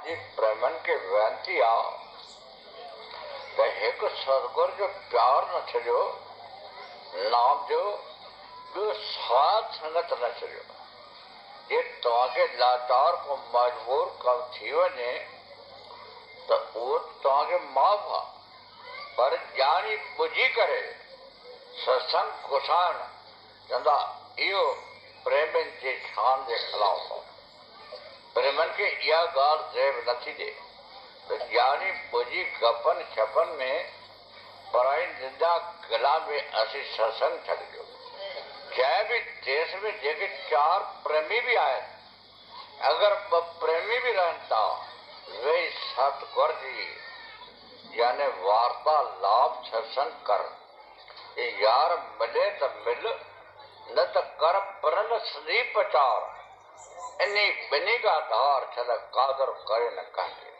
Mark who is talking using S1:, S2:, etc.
S1: जी ब्राह्मण के वेनती आ एक सदगुरु जो प्यार न छो नाम जो साथ संगत न छो जे तव्हांखे लाचार को मजबूर कम थी वञे तो वो तव्हांखे माफ़ आ, पर जानी बुझी करे सत्संग घुसाइण चवंदा इहो प्रेमनि जे शान जे ख़िलाफ़ आहे। प्रेमनि खे इहा ॻाल्हि ज़ेब नथी ॾे त जानी बुझी गपनि छपनि में पराई निंदा गला में असीं सत्संग छॾियो। जंहिं बि देश में जेके 4 प्रेमी भी आहिनि अगर 2 प्रेमी भी रहनि था वेही सतगुर जी यानी वार्तालाप सत्संग कर यार मिले त मिल न त कर परन सदी प्रचार इन्हीं बिनी का धार छल कादर करे न कंहिंखे।